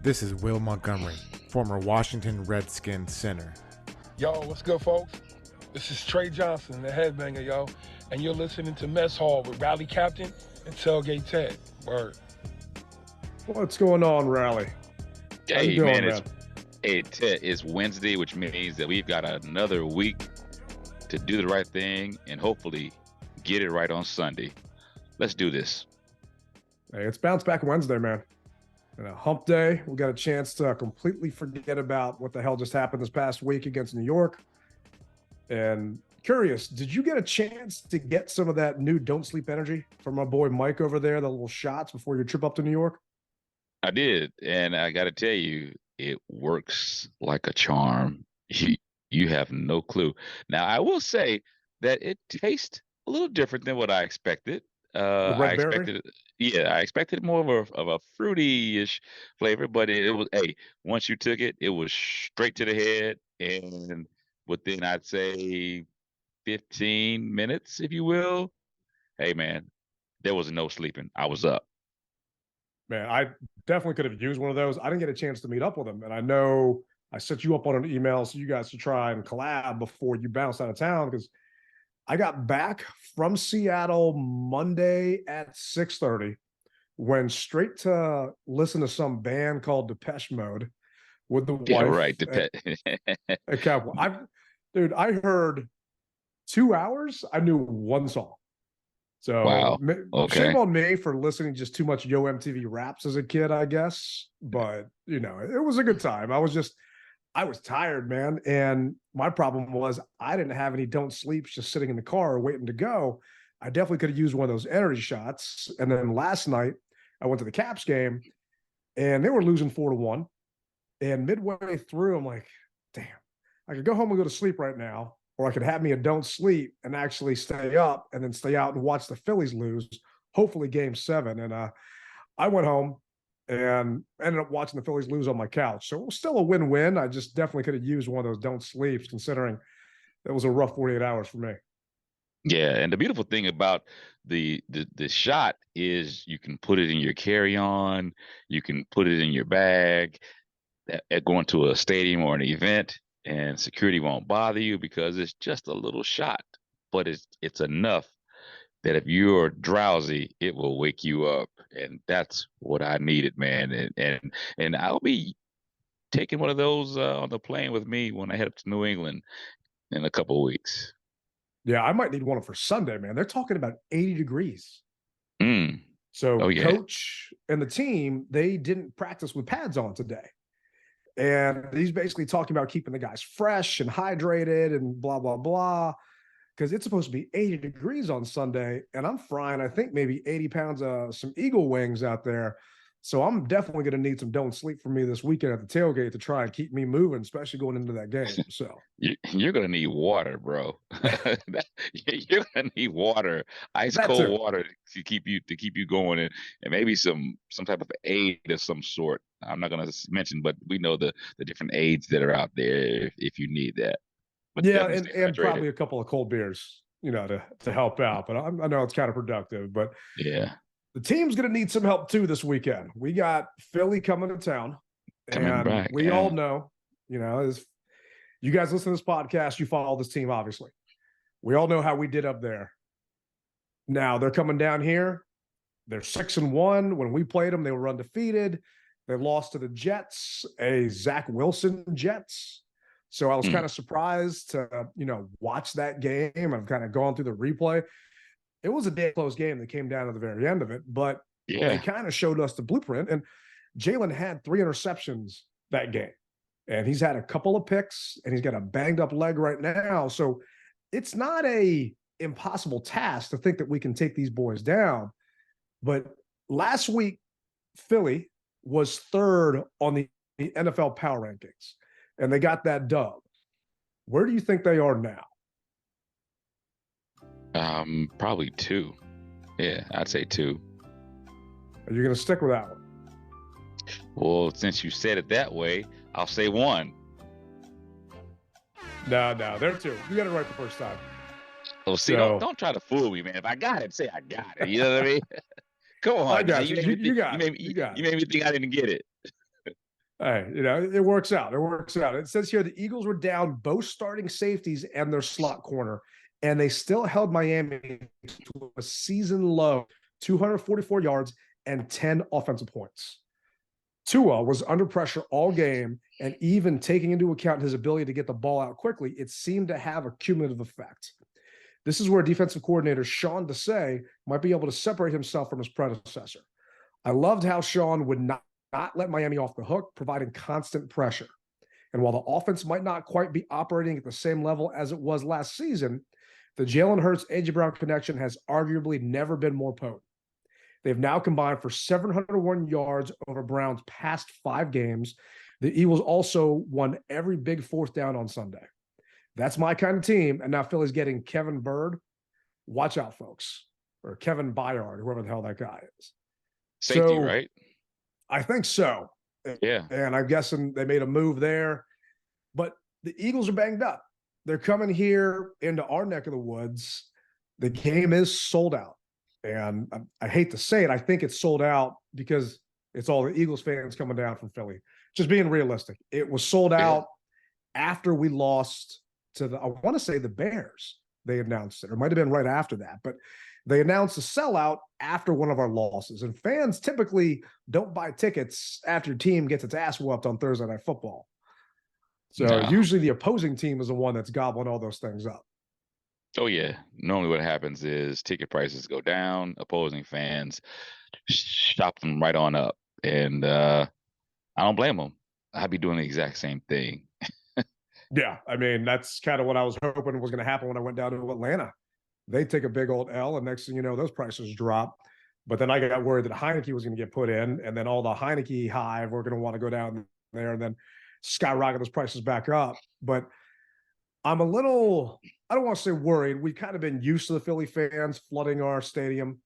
This is Will Montgomery, former Washington Redskins center. Yo, what's good, folks? This is Trey Johnson, the headbanger, yo, and you're listening to Mess Hall with Rally Captain and Tailgate Ted. Word. What's going on, Rally? How you doing, man? Ted, it's Wednesday, which means that we've got another week to do the right thing and hopefully get it right on Sunday. Let's do this. Hey, it's Bounce Back Wednesday, man. And a hump day. We got a chance to completely forget about what the hell just happened this past week against New York. And curious, did you get a chance to get some of that new Don't Sleep energy from my boy Mike over there, the little shots before your trip up to New York? I did, and I got to tell you, it works like a charm. You have no clue. Now, I will say that it tastes a little different than what I expected. I expected more of a fruity-ish flavor, but it was, hey, once you took it, it was straight to the head, and within, I'd say, 15 minutes, if you will, hey, man, there was no sleeping. I was up. Man, I definitely could have used one of those. I didn't get a chance to meet up with him, and I know I set you up on an email so you guys should try and collab before you bounce out of town, because I got back from Seattle Monday at 6:30, went straight to listen to some band called Depeche Mode with the Yeah, wife. right. I heard 2 hours. I knew one song. So wow. Okay. Shame on me for listening just too much Yo MTV Raps as a kid, I guess. But, you know, it was a good time. I was tired, man. And my problem was I didn't have any Don't Sleeps just sitting in the car waiting to go. I definitely could have used one of those energy shots. And then last night I went to the Caps game and they were losing 4-1. And midway through, I'm like, damn, I could go home and go to sleep right now, or I could have me a Don't Sleep and actually stay up and then stay out and watch the Phillies lose, hopefully game 7. And I went home and ended up watching the Phillies lose on my couch. So it was still a win-win. I just definitely could have used one of those Don't Sleeps, considering it was a rough 48 hours for me. Yeah, and the beautiful thing about the shot is you can put it in your carry-on, you can put it in your bag at going to a stadium or an event, and security won't bother you because it's just a little shot, but it's enough that if you're drowsy, it will wake you up. And that's what I needed, man. And I'll be taking one of those on the plane with me when I head up to New England in a couple of weeks. Yeah, I might need one for Sunday, man. They're talking about 80 degrees. So coach and the team, they didn't practice with pads on today. And he's basically talking about keeping the guys fresh and hydrated and blah, blah, blah, because it's supposed to be 80 degrees on Sunday. And I'm frying, I think, maybe 80 pounds of some Eagle wings out there. So I'm definitely going to need some Don't Sleep for me this weekend at the tailgate to try and keep me moving, especially going into that game. So you're going to need water, bro. You're going to need water, ice cold water to keep you going, and maybe some type of aid of some sort. I'm not going to mention, but we know the different aids that are out there if you need that. But yeah, and probably a couple of cold beers, you know, to help out. But I know it's counterproductive. But yeah, the team's going to need some help too this weekend. We got Philly coming to town, and we all know, you know, as you guys listen to this podcast, you follow this team, obviously. We all know how we did up there. Now they're coming down here. They're 6-1. When we played them, they were undefeated. They lost to the Jets, a Zach Wilson Jets. So I was kind of surprised to, you know, watch that game. I've kind of gone through the replay. It was a damn close game that came down to the very end of it, but they kind of showed us the blueprint. And Jalen had 3 interceptions that game, and he's had a couple of picks, and he's got a banged up leg right now. So it's not a impossible task to think that we can take these boys down. But last week, Philly was 3rd on the NFLPower Rankings, and they got that dub. Where do you think they are now? Probably 2. Yeah, I'd say 2. Are you going to stick with that one? Well, since you said it that way, I'll say 1. No, they're 2. You got it right the first time. Oh, see, don't try to fool me, man. If I got it, say I got it. You know what I mean? Come on, I got you. You made me think I didn't get it. Hey, it works out. It works out. It says here the Eagles were down both starting safeties and their slot corner, and they still held Miami to a season low 244 yards and 10 offensive points. Tua was under pressure all game, and even taking into account his ability to get the ball out quickly, it seemed to have a cumulative effect. This is where defensive coordinator Sean Desai might be able to separate himself from his predecessor. I loved how Sean would not let Miami off the hook, providing constant pressure. And while the offense might not quite be operating at the same level as it was last season, the Jalen Hurts A.J. Brown connection has arguably never been more potent. They've now combined for 701 yards over Brown's past 5 games. The Eagles also won every big fourth down on Sunday. That's my kind of team. And now Philly's getting Kevin Byrd. Watch out, folks. Or Kevin Byard, whoever the hell that guy is. Safety, right? I think so. Yeah. And I'm guessing they made a move there. But the Eagles are banged up. They're coming here into our neck of the woods. The game is sold out. And I hate to say it, I think it's sold out because it's all the Eagles fans coming down from Philly. Just being realistic. It was sold out after we lost to I want to say the Bears. They announced it. Or it might have been right after that. But they announced a sellout after one of our losses. And fans typically don't buy tickets after your team gets its ass whooped on Thursday Night Football. So usually the opposing team is the one that's gobbling all those things up. Oh, yeah. Normally what happens is ticket prices go down, opposing fans shop them right on up. And I don't blame them. I'd be doing the exact same thing. Yeah, I mean, that's kind of what I was hoping was going to happen when I went down to Atlanta. They take a big old L, and next thing you know, those prices drop. But then I got worried that Heineke was going to get put in, and then all the Heineke hive were going to want to go down there and then skyrocket those prices back up. But I'm a little, I don't want to say worried. We've kind of been used to the Philly fans flooding our stadium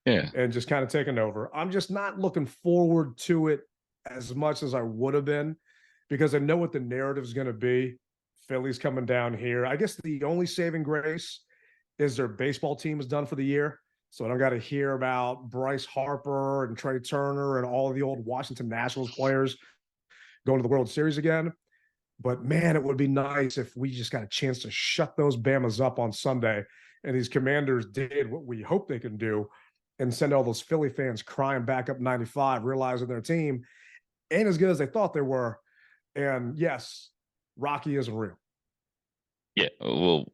and just kind of taking over. I'm just not looking forward to it as much as I would have been because I know what the narrative is going to be. Philly's coming down here. I guess the only saving grace is their baseball team is done for the year. So I don't got to hear about Bryce Harper and Trey Turner and all of the old Washington Nationals players going to the World Series again. But, man, it would be nice if we just got a chance to shut those Bamas up on Sunday and these Commanders did what we hope they can do and send all those Philly fans crying back up 95, realizing their team ain't as good as they thought they were. And, yes, Rocky isn't real. Yeah, well,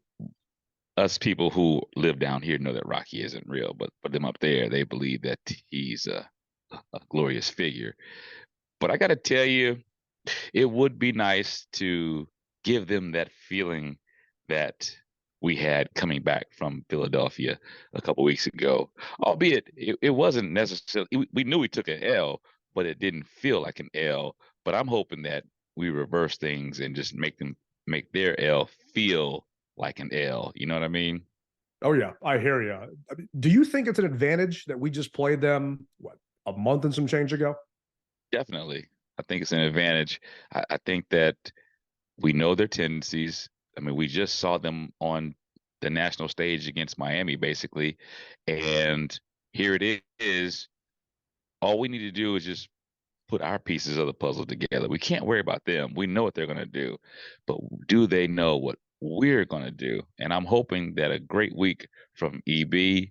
us people who live down here know that Rocky isn't real, but for them up there, they believe that he's a glorious figure. But I got to tell you, it would be nice to give them that feeling that we had coming back from Philadelphia a couple weeks ago, albeit it wasn't necessarily, we knew we took an L, but it didn't feel like an L. But I'm hoping that we reverse things and just make their L feel like an L. You know what I mean? Oh, yeah, I hear you. I mean, do you think it's an advantage that we just played them, a month and some change ago? Definitely. I think it's an advantage. I think that we know their tendencies. I mean, we just saw them on the national stage against Miami, basically. And here it is. All we need to do is just put our pieces of the puzzle together. We can't worry about them. We know what they're going to do. But do they know what we're going to do? And I'm hoping that a great week from EB,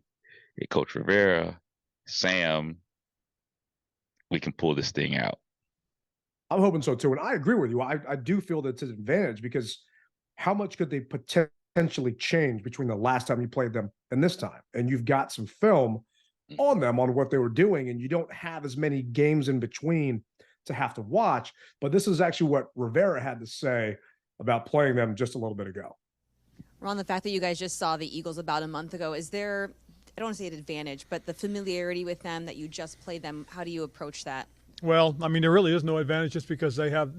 Coach Rivera, Sam, we can pull this thing out. I'm hoping so too. And I agree with you. I do feel that it's an advantage because how much could they potentially change between the last time you played them and this time? And you've got some film on them on what they were doing, and you don't have as many games in between to have to watch. But this is actually what Rivera had to say about playing them just a little bit ago. Ron, the fact that you guys just saw the Eagles about a month ago, is there, I don't want to say an advantage, but the familiarity with them that you just played them, how do you approach that? Well, I mean, there really is no advantage just because they have,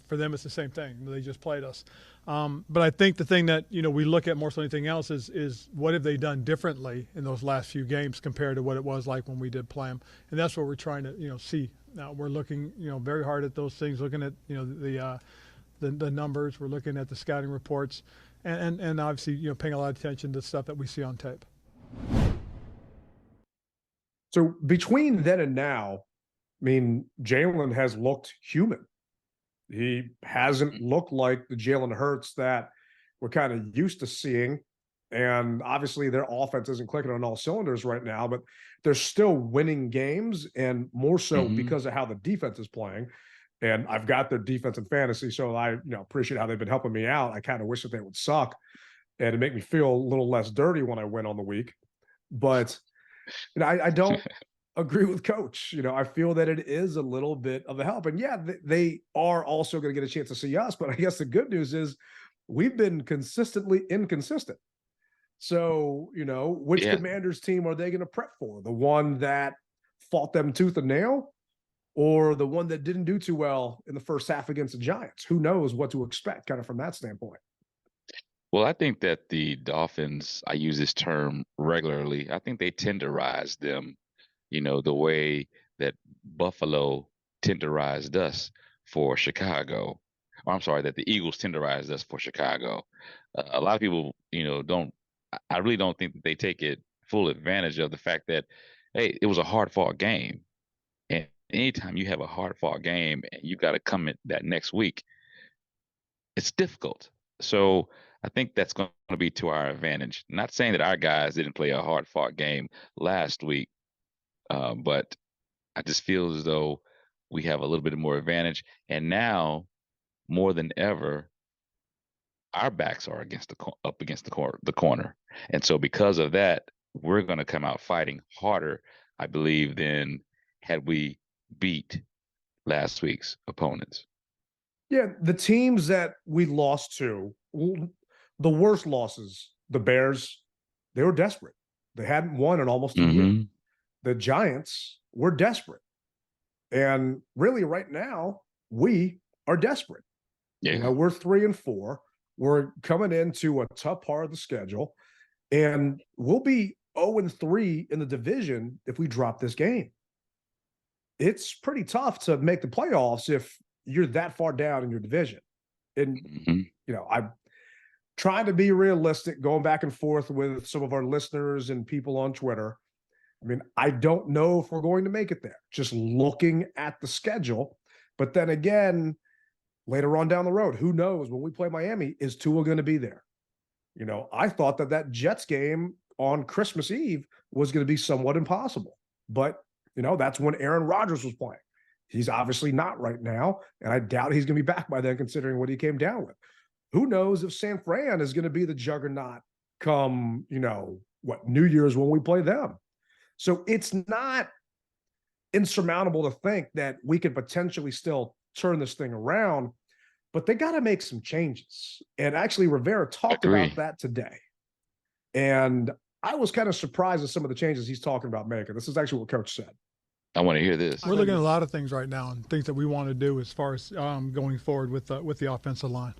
for them it's the same thing. They just played us. But I think the thing that, we look at more so than anything else is what have they done differently in those last few games compared to what it was like when we did play them. And that's what we're trying to, see. Now we're looking, very hard at those things, looking at, the numbers. We're looking at the scouting reports and obviously, paying a lot of attention to stuff that we see on tape. So between then and now, I mean, Jalen has looked human. He hasn't looked like the Jalen Hurts that we're kind of used to seeing. And obviously their offense isn't clicking on all cylinders right now, but they're still winning games, and more so because of how the defense is playing. And I've got their defense in fantasy, so I appreciate how they've been helping me out. I kind of wish that they would suck and it make me feel a little less dirty when I win on the week. But I don't agree with Coach. I feel that it is a little bit of a help. And yeah, they are also going to get a chance to see us. But I guess the good news is we've been consistently inconsistent. So, which Commanders team are they going to prep for? The one that fought them tooth and nail, or the one that didn't do too well in the first half against the Giants? Who knows what to expect kind of from that standpoint. Well, I think that the Dolphins, I use this term regularly, I think they tenderize them, the way that Buffalo tenderized us for Chicago. Or I'm sorry, that the Eagles tenderized us for Chicago. A lot of people, I really don't think that they take it full advantage of the fact that, hey, it was a hard-fought game. And anytime you have a hard-fought game and you got to come in that next week, it's difficult. So I think that's going to be to our advantage. Not saying that our guys didn't play a hard-fought game last week, but I just feel as though we have a little bit more advantage. And now, more than ever, our backs are up against the corner. And so because of that, we're going to come out fighting harder, I believe, than had we beat last week's opponents. Yeah, the teams that we lost to, the worst losses, the Bears, they were desperate. They hadn't won in almost a year. The Giants were desperate. And really right now, we are desperate. Yeah. We're 3-4. We're coming into a tough part of the schedule, and we'll be 0-3 in the division if we drop this game. It's pretty tough to make the playoffs if you're that far down in your division. And, I'm trying to be realistic, going back and forth with some of our listeners and people on Twitter. I mean, I don't know if we're going to make it there, just looking at the schedule. But then again, later on down the road, who knows? When we play Miami, is Tua going to be there? I thought that Jets game on Christmas Eve was going to be somewhat impossible. But, that's when Aaron Rodgers was playing. He's obviously not right now, and I doubt he's going to be back by then considering what he came down with. Who knows if San Fran is going to be the juggernaut come, New Year's when we play them. So it's not insurmountable to think that we could potentially still turn this thing around, but they got to make some changes. And actually, Rivera talked about that today. And I was kind of surprised at some of the changes he's talking about making. This is actually what Coach said. I want to hear this. We're looking at a lot of things right now and things that we want to do as far as going forward with the offensive line.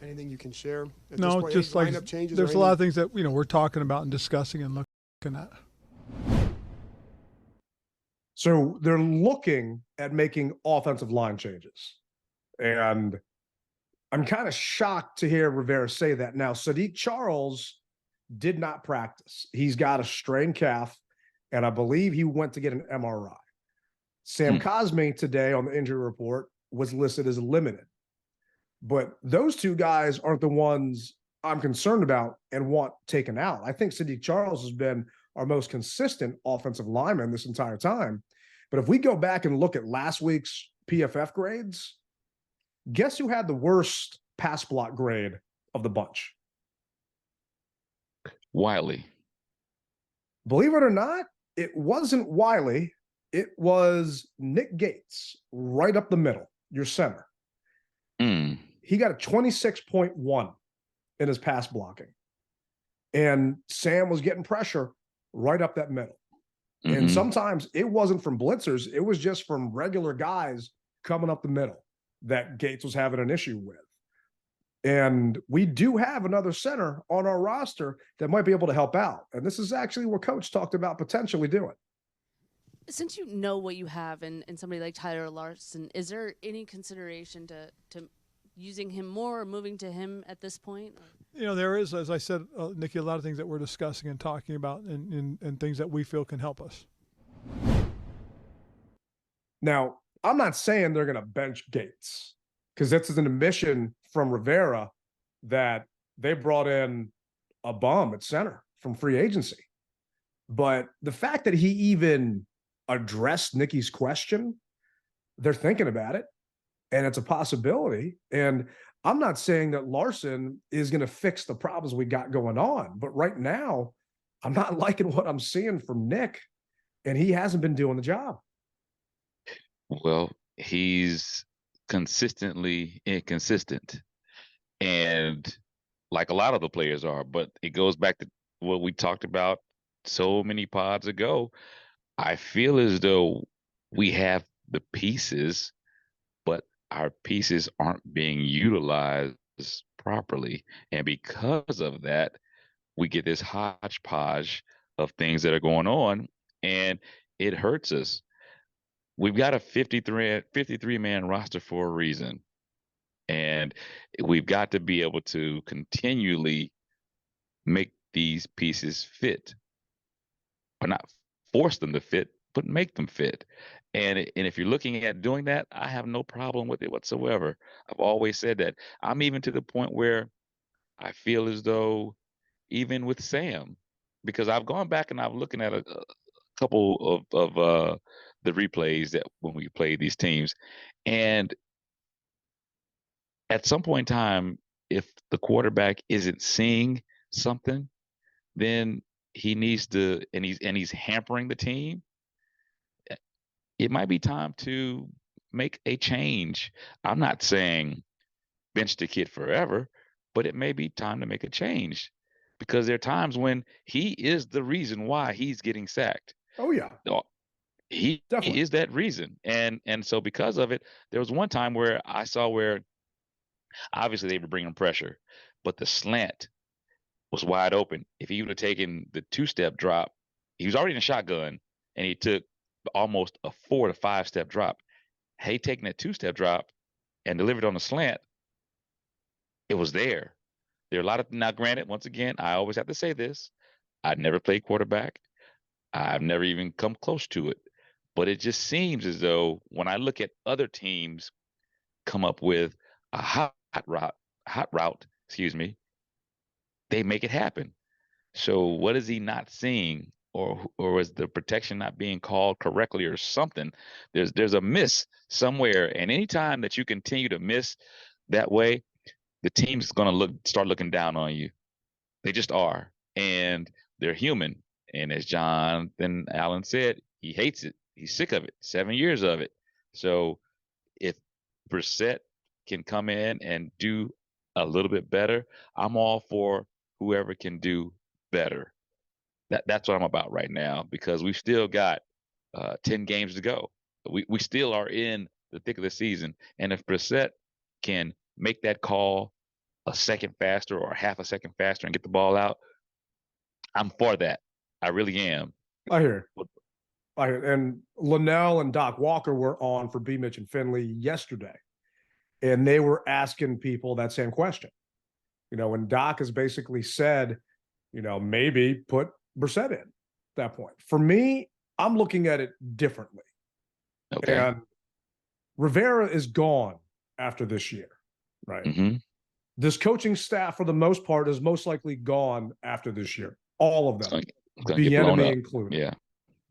Anything you can share? No, just like there's a lot of things that we're talking about and discussing and looking at. So they're looking at making offensive line changes. And I'm kind of shocked to hear Rivera say that. Now, Sadiq Charles did not practice. He's got a strained calf, and I believe he went to get an MRI. Sam Cosme today on the injury report was listed as limited. But those two guys aren't the ones I'm concerned about and want taken out. I think Sadiq Charles has been our most consistent offensive lineman this entire time. But if we go back and look at last week's PFF grades, guess who had the worst pass block grade of the bunch? Wiley. Believe it or not, it wasn't Wiley. It was Nick Gates, right up the middle, your center. He got a 26.1 in his pass blocking. And Sam was getting pressure right up that middle. And sometimes it wasn't from blitzers. It was just from regular guys coming up the middle that Gates was having an issue with. And we do have another center on our roster that might be able to help out. And this is actually what Coach talked about potentially doing. Since you know what you have in somebody like Tyler Larson, is there any consideration to using him more or moving to him at this point? There is, as I said, Nikki, a lot of things that we're discussing and talking about and things that we feel can help us. Now, I'm not saying they're going to bench Gates. because this is an admission from Rivera that they brought in a bum at center from free agency. But the fact that he even addressed Nicky's question, they're thinking about it, and it's a possibility. And I'm not saying that Larson is going to fix the problems we got going on, but right now, I'm not liking what I'm seeing from Nick, and he hasn't been doing the job. Well, he's consistently inconsistent, and like a lot of the players are, but it goes back to what we talked about so many pods ago. I feel as though we have the pieces, but our pieces aren't being utilized properly. And because of that, we get this hodgepodge of things that are going on, and it hurts us. We've got a 53 man roster for a reason. And we've got to be able to continually make these pieces fit, or not force them to fit, but make them fit. And if you're looking at doing that, I have no problem with it whatsoever. I've always said that. I'm even to the point where I feel as though even with Sam, because I've gone back and I'm looking at a couple of the replays that when we played these teams, and at some point in time, if the quarterback isn't seeing something, then he needs to, and he's hampering the team. It might be time to make a change. I'm not saying bench the kid forever, but it may be time to make a change, because there are times when he is the reason why he's getting sacked. Oh yeah. He is that reason. And so because of it, there was one time where I saw where obviously they were bringing pressure, but the slant was wide open. If he would have taken the 2-step drop, he was already in a shotgun, and he took almost a 4 to 5 step drop. Had he taken that 2-step drop and delivered on the slant, it was there. There are a lot of, now granted, once again, I always have to say this, I never played quarterback. I've never even come close to it. But it just seems as though when I look at other teams come up with a hot route, they make it happen. So what is he not seeing, or is the protection not being called correctly, or something? There's a miss somewhere, and anytime that you continue to miss that way, the team's going to start looking down on you. They just are, and they're human. And as Jonathan Allen said, he hates it. He's sick of it. 7 years of it. So if Brissett can come in and do a little bit better, I'm all for whoever can do better. That's what I'm about right now, because we've still got 10 games to go. We still are in the thick of the season. And if Brissett can make that call a second faster or half a second faster and get the ball out, I'm for that. I really am. I hear. And Linnell and Doc Walker were on for B. Mitch and Finley yesterday, and they were asking people that same question. And Doc has basically said, maybe put Brissett in at that point. For me, I'm looking at it differently. Okay. And Rivera is gone after this year, right? Mm-hmm. This coaching staff, for the most part, is most likely gone after this year. All of them, Bieniemy included. Yeah.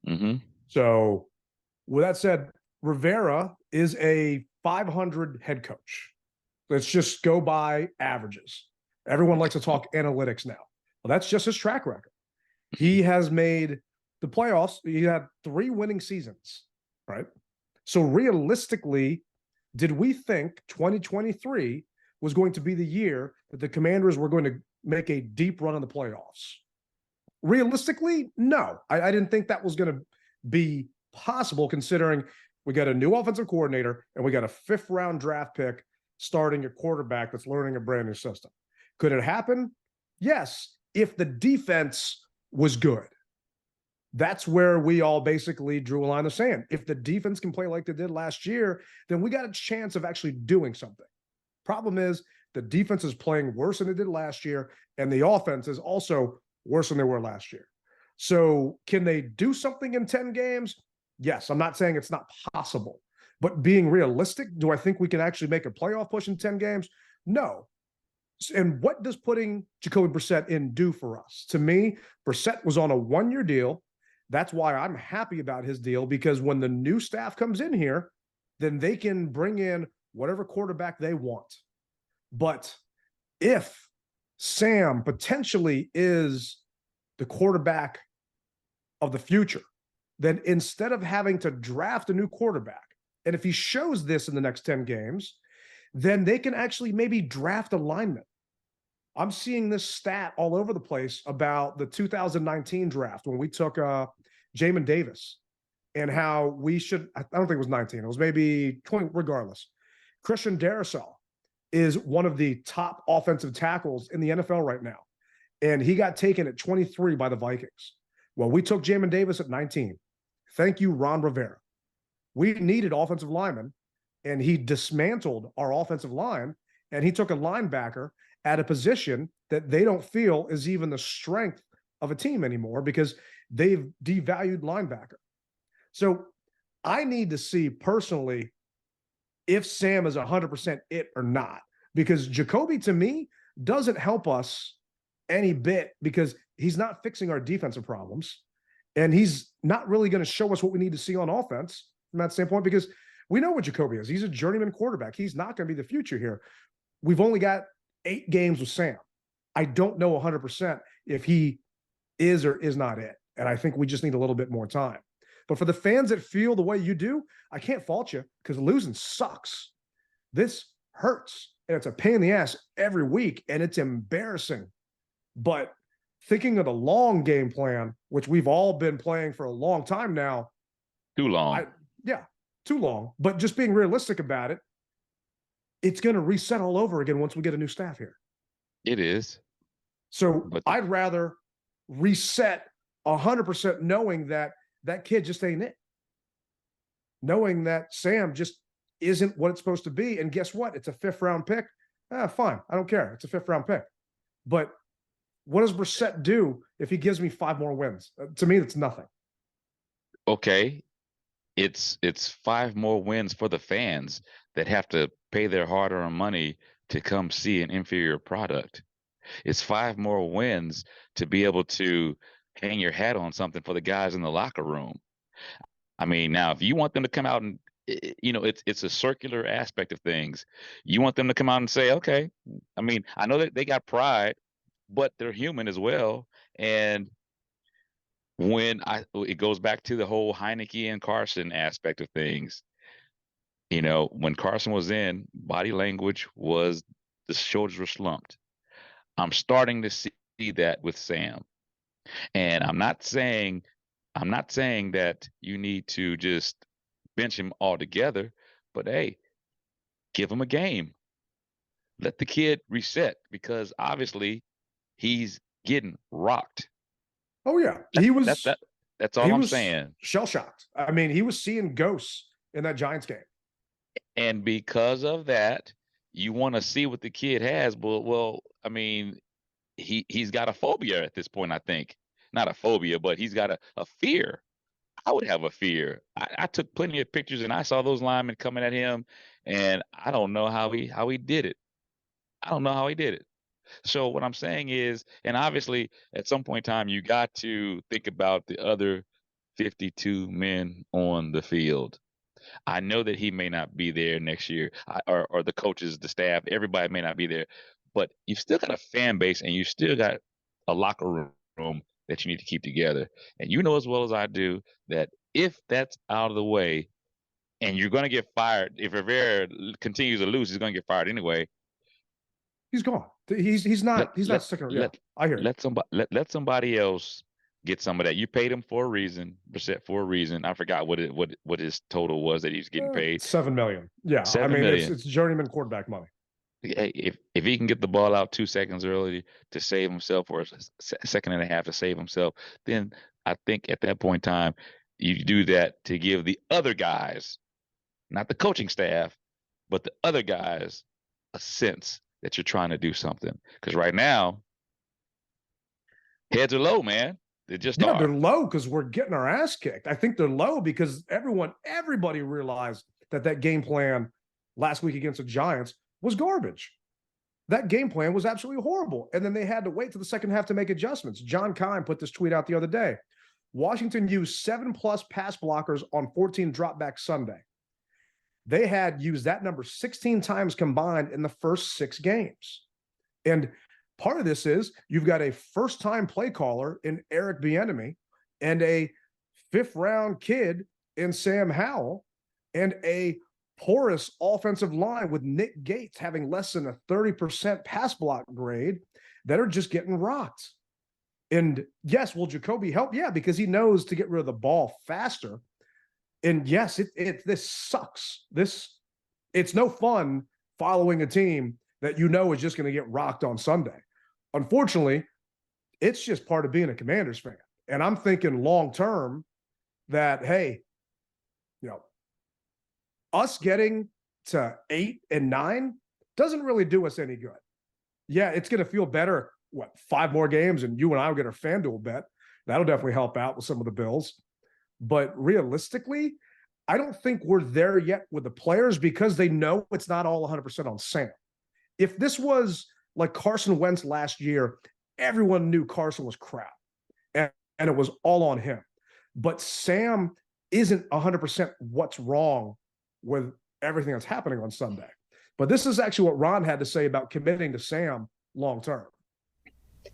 Mm-hmm. So, with that said, Rivera is a 500 head coach. Let's just go by averages. Everyone likes to talk analytics now. Well, that's just his track record. He has made the playoffs. He had 3 winning seasons, right? So realistically, did we think 2023 was going to be the year that the Commanders were going to make a deep run in the playoffs? Realistically, no. I didn't think that was going to be possible, considering we got a new offensive coordinator and we got a 5th-round draft pick starting a quarterback that's learning a brand new system. Could it happen? Yes, if the defense was good. That's where we all basically drew a line of sand. If the defense can play like they did last year, then we got a chance of actually doing something. Problem is, the defense is playing worse than it did last year, and the offense is also worse than they were last year. So can they do something in 10 games? Yes. I'm not saying it's not possible, But being realistic, do I think we can actually make a playoff push in 10 games? No. And what does putting Jacoby Brissett in do for us? To me, Brissett was on a 1-year deal. That's why I'm happy about his deal, because when the new staff comes in here, then they can bring in whatever quarterback they want. But if Sam potentially is the quarterback of the future, then instead of having to draft a new quarterback, and if he shows this in the next 10 games, then they can actually maybe draft a lineman. I'm seeing this stat all over the place about the 2019 draft when we took Jamin Davis, and how we should, I don't think it was 19, it was maybe 20, regardless. Christian Darrisaw is one of the top offensive tackles in the NFL right now. And he got taken at 23 by the Vikings. Well, we took Jamin Davis at 19. Thank you, Ron Rivera. We needed offensive linemen, and he dismantled our offensive line, and he took a linebacker at a position that they don't feel is even the strength of a team anymore, because they've devalued linebacker. So I need to see personally if Sam is 100% it or not, because Jacoby, to me, doesn't help us any bit, because he's not fixing our defensive problems, and he's not really going to show us what we need to see on offense from that standpoint, because we know what Jacoby is. He's a journeyman quarterback. He's not going to be the future here. We've only got 8 games with Sam. I don't know 100% if he is or is not it, and I think we just need a little bit more time. But for the fans that feel the way you do, I can't fault you, because losing sucks. This hurts, and it's a pain in the ass every week, and it's embarrassing. But thinking of the long game plan, which we've all been playing for a long time now. Too long. Too long. But just being realistic about it, it's going to reset all over again once we get a new staff here. It is. So I'd rather reset 100% knowing that that kid just ain't it. Knowing that Sam just isn't what it's supposed to be. And guess what? It's a 5th round pick. Fine. I don't care. It's a 5th round pick. But what does Brissett do if he gives me 5 more wins? To me, that's nothing. Okay. It's 5 more wins for the fans that have to pay their hard-earned money to come see an inferior product. It's 5 more wins to be able to hang your hat on something for the guys in the locker room. I mean, now if you want them to come out and, it's a circular aspect of things. You want them to come out and say, okay, I mean, I know that they got pride, but they're human as well. And it goes back to the whole Heineke and Carson aspect of things. When Carson was in, body language was, the shoulders were slumped. I'm starting to see that with Sam. And I'm not saying that you need to just bench him altogether, but hey, give him a game. Let the kid reset, because obviously he's getting rocked. Oh yeah. That's all I'm saying. Shell shocked. I mean, he was seeing ghosts in that Giants game. And because of that, you want to see what the kid has. Well, I mean, he's got a phobia at this point, I think. Not a phobia, but he's got a fear. I would have a fear. I took plenty of pictures, and I saw those linemen coming at him, and I don't know how he did it. I don't know how he did it. So what I'm saying is, and obviously at some point in time, you got to think about the other 52 men on the field. I know that he may not be there next year, or the coaches, the staff, everybody may not be there, but you've still got a fan base, and you still got a locker room that you need to keep together. And you know as well as I do that if that's out of the way, and you're going to get fired, if Rivera continues to lose, he's going to get fired anyway. He's gone. He's not sticking around. I hear let somebody else get some of that. You paid him for a reason, Brissett, for a reason. I forgot what his total was that he's getting paid. $7 million. Yeah, $7 million. It's journeyman quarterback money. If he can get the ball out 2 seconds early to save himself, or a second and a half to save himself, then I think at that point in time, you do that to give the other guys, not the coaching staff, but the other guys, a sense that you're trying to do something. Because right now, heads are low, man. They just are. They're low because we're getting our ass kicked. I think they're low because everybody realized that game plan last week against the Giants was garbage. That game plan was absolutely horrible. And then they had to wait till the second half to make adjustments. John Kine put this tweet out the other day. Washington used 7+ pass blockers on 14 dropback Sunday. They had used that number 16 times combined in the first 6 games. And part of this is you've got a first-time play caller in Eric Bieniemy and a 5th-round kid in Sam Howell and a porous offensive line with Nick Gates having less than a 30% pass block grade that are just getting rocked. And yes, will Jacoby help? Yeah, because he knows to get rid of the ball faster. And yes, this sucks. It's no fun following a team that you know is just going to get rocked on Sunday. Unfortunately, it's just part of being a Commanders fan. And I'm thinking long term that, hey, you know, us getting to 8 and 9 doesn't really do us any good. Yeah, it's going to feel better. 5 more games and you and I will get our FanDuel bet. That'll definitely help out with some of the Bills. But realistically, I don't think we're there yet with the players because they know it's not all 100% on Sam. If this was like Carson Wentz last year, everyone knew Carson was crap and it was all on him. But Sam isn't 100% what's wrong with everything that's happening on Sunday. But this is actually what Ron had to say about committing to Sam long term.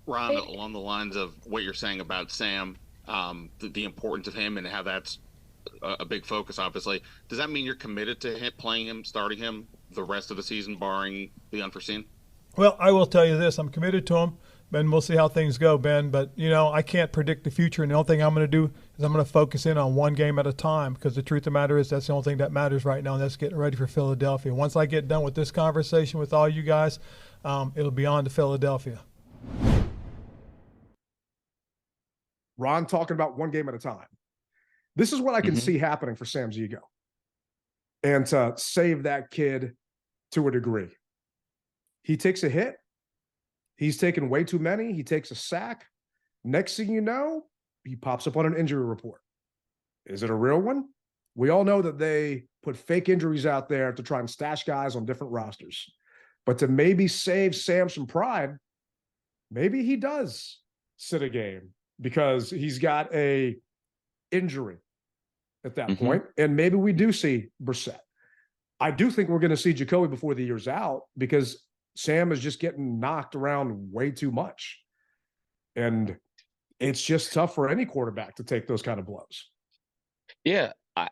Ron, along the lines of what you're saying about Sam, the importance of him and how that's a big focus, obviously, does that mean you're committed to him, playing him, starting him the rest of the season, barring the unforeseen? Well, I will tell you this. I'm committed to him, Ben. We'll see how things go, Ben. But, you know, I can't predict the future, and the only thing I'm going to do is I'm going to focus in on one game at a time because the truth of the matter is that's the only thing that matters right now, and that's getting ready for Philadelphia. Once I get done with this conversation with all you guys, it'll be on to Philadelphia. Ron talking about one game at a time. This is what I can see happening for Sam's ego. And to save that kid to a degree. He takes a hit. He's taken way too many. He takes a sack. Next thing you know, he pops up on an injury report. Is it a real one? We all know that they put fake injuries out there to try and stash guys on different rosters. But to maybe save Sam some pride, maybe he does sit a game because he's got a injury at that point. And maybe we do see Brissett. I do think we're going to see Jacoby before the year's out because Sam is just getting knocked around way too much. And it's just tough for any quarterback to take those kind of blows. Yeah. I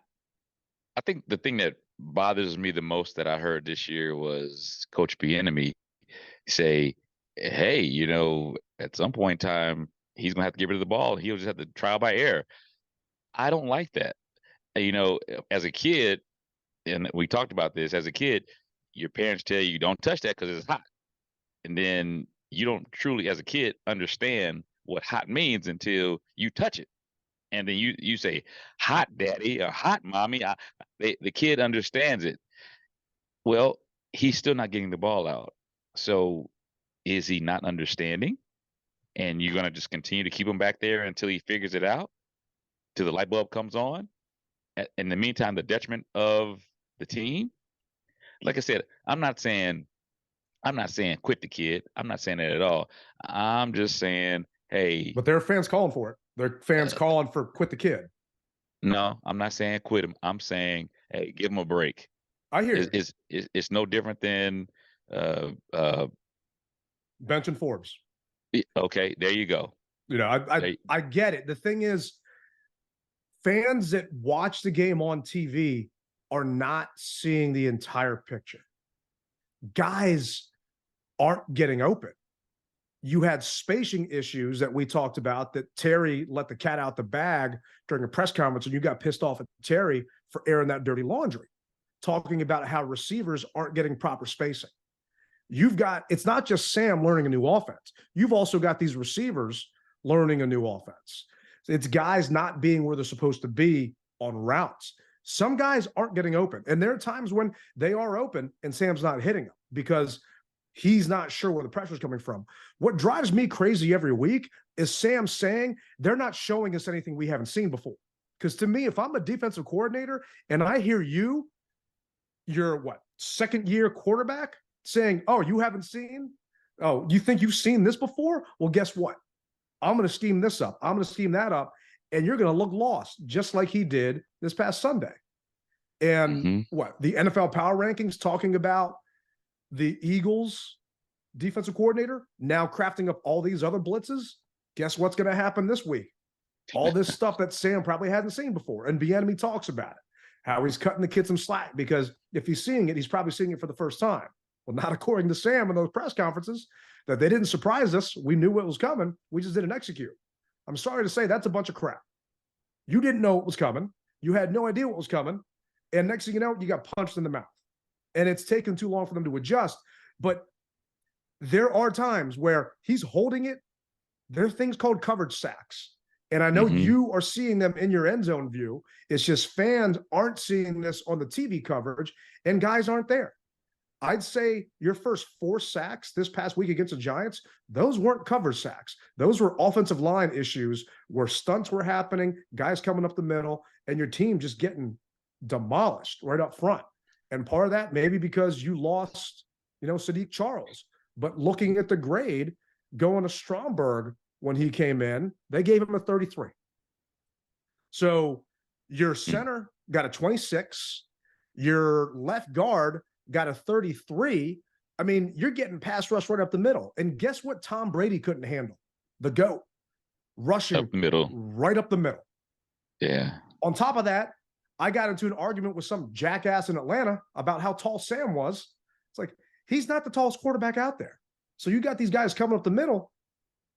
think the thing that bothers me the most that I heard this year was Coach Bieniemy say, hey, you know, at some point in time, he's going to have to get rid of the ball. He'll just have to trial by error. I don't like that. You know, as a kid, and we talked about this, as a kid, your parents tell you don't touch that because it's hot. And then you don't truly, as a kid, understand what hot means until you touch it. And then you say, hot daddy or hot mommy. The kid understands it. Well, he's still not getting the ball out. So is he not understanding? And you're going to just continue to keep him back there until he figures it out, till the light bulb comes on. In the meantime, the detriment of the team. Like I said, I'm not saying quit the kid. I'm not saying that at all. I'm just saying, hey. But there are fans calling for it. There are fans calling for quit the kid. No, I'm not saying quit him. I'm saying, hey, give him a break. I hear you. It's no different than benching Forbes. Okay, there you go. You know, I get it. The thing is, fans that watch the game on TV are not seeing the entire picture. Guys aren't getting open. You had spacing issues that we talked about that Terry let the cat out the bag during a press conference, and you got pissed off at Terry for airing that dirty laundry, talking about how receivers aren't getting proper spacing. It's not just Sam learning a new offense. You've also got these receivers learning a new offense. It's guys not being where they're supposed to be on routes. Some guys aren't getting open. And there are times when they are open and Sam's not hitting them because he's not sure where the pressure's coming from. What drives me crazy every week is Sam saying they're not showing us anything we haven't seen before. Because to me, if I'm a defensive coordinator and I hear you your second year quarterback saying, oh, you haven't seen? Oh, you think you've seen this before? Well, guess what? I'm going to scheme this up. I'm going to scheme that up. And you're going to look lost, just like he did this past Sunday. And the NFL Power Rankings talking about the Eagles defensive coordinator now crafting up all these other blitzes. Guess what's going to happen this week? All this stuff that Sam probably hadn't seen before. And Bieniemy talks about it, how he's cutting the kid some slack, because if he's seeing it, he's probably seeing it for the first time. Well, not according to Sam in those press conferences, that they didn't surprise us. We knew what was coming. We just didn't execute. I'm sorry to say that's a bunch of crap. You didn't know what was coming. You had no idea what was coming. And next thing you know, you got punched in the mouth. And it's taken too long for them to adjust. But there are times where he's holding it. There are things called coverage sacks. And I know you are seeing them in your end zone view. It's just fans aren't seeing this on the TV coverage, and guys aren't there. I'd say your first 4 sacks this past week against the Giants, those weren't cover sacks. Those were offensive line issues where stunts were happening, guys coming up the middle, and your team just getting demolished right up front. And part of that maybe because you lost, Sadiq Charles. But looking at the grade, going to Stromberg when he came in, they gave him a 33. So your center got a 26. Your left guard got a 33. I mean, you're getting pass rush right up the middle. And guess what Tom Brady couldn't handle? The GOAT. Rushing up middle. Right up the middle. Yeah. On top of that, I got into an argument with some jackass in Atlanta about how tall Sam was. It's like, he's not the tallest quarterback out there. So you got these guys coming up the middle.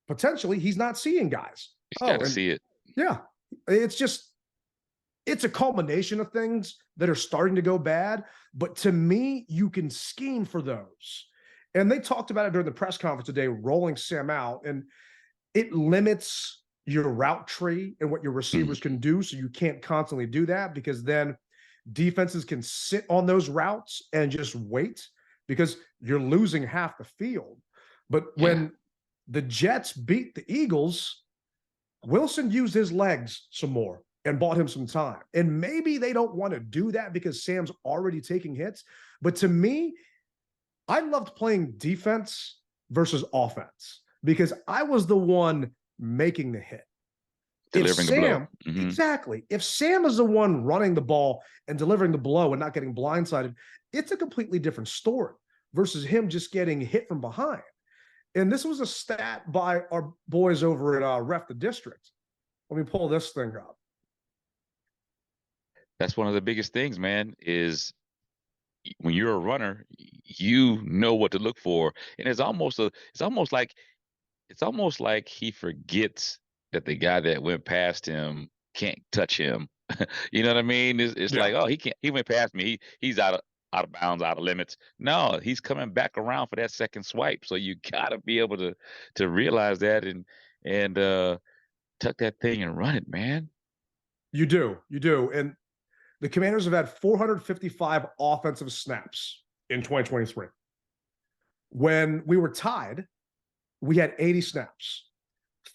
Potentially, he's not seeing guys. He's got to see it. Yeah. It's a culmination of things that are starting to go bad. But to me, you can scheme for those. And they talked about it during the press conference today, rolling Sam out. And it limits your route tree and what your receivers can do. So you can't constantly do that, because then defenses can sit on those routes and just wait, because you're losing half the field. But when the Jets beat the Eagles, Wilson used his legs some more and bought him some time. And maybe they don't want to do that because Sam's already taking hits. But to me, I loved playing defense versus offense, because I was the one making the hit. Delivering the blow. Exactly. If Sam is the one running the ball and delivering the blow and not getting blindsided, it's a completely different story versus him just getting hit from behind. And this was a stat by our boys over at Ref the District. Let me pull this thing up. That's one of the biggest things, man, is when you're a runner, you know what to look for. And it's almost like he forgets that the guy that went past him can't touch him. You know what I mean? It's like, oh, he went past me. He's out of bounds, out of limits. No, he's coming back around for that second swipe. So you gotta be able to realize that and tuck that thing and run it, man. You do. And the Commanders have had 455 offensive snaps in 2023. When we were tied, we had 80 snaps.